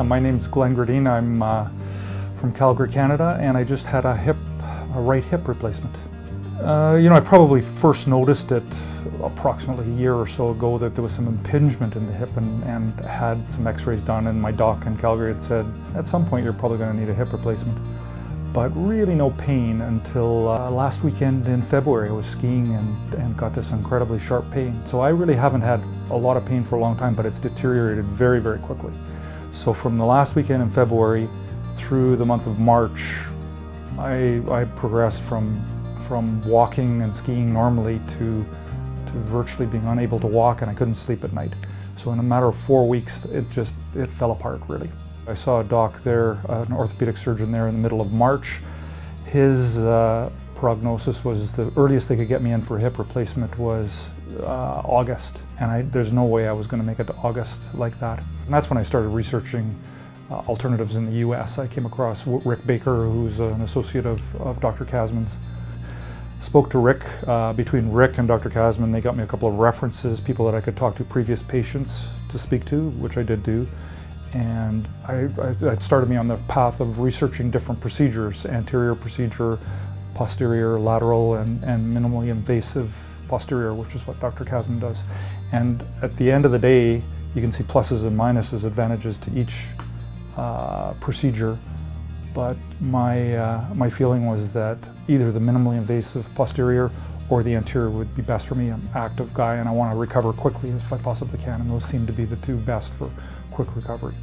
Yeah, my name's Glenn Gradine. I'm from Calgary, Canada, and I just had a right hip replacement. I probably first noticed it approximately a year or so ago that there was some impingement in the hip and had some x-rays done, and my doc in Calgary had said, at some point you're probably going to need a hip replacement. But really no pain until last weekend in February. I was skiing and got this incredibly sharp pain. So I really haven't had a lot of pain for a long time, but it's deteriorated very, very quickly. So from the last weekend in February through the month of March, I progressed from walking and skiing normally to virtually being unable to walk, and I couldn't sleep at night. So in a matter of 4 weeks, it fell apart really. I saw a doc there, an orthopedic surgeon there in the middle of March. His prognosis was the earliest they could get me in for a hip replacement was August, and there's no way I was going to make it to August like that. And that's when I started researching alternatives in the US. I came across Rick Baker, who's an associate of Dr. Kassman's. Spoke to Rick. Between Rick and Dr. Kassman, they got me a couple of references, people that I could talk to, previous patients to speak to, which I did do. And it started me on the path of researching different procedures: anterior procedure, posterior, lateral, and minimally invasive posterior, which is what Dr. Kassman does. And at the end of the day, you can see pluses and minuses, advantages to each procedure. But my feeling was that either the minimally invasive posterior or the anterior would be best for me. I'm an active guy and I want to recover quickly if I possibly can, and those seem to be the two best for quick recovery.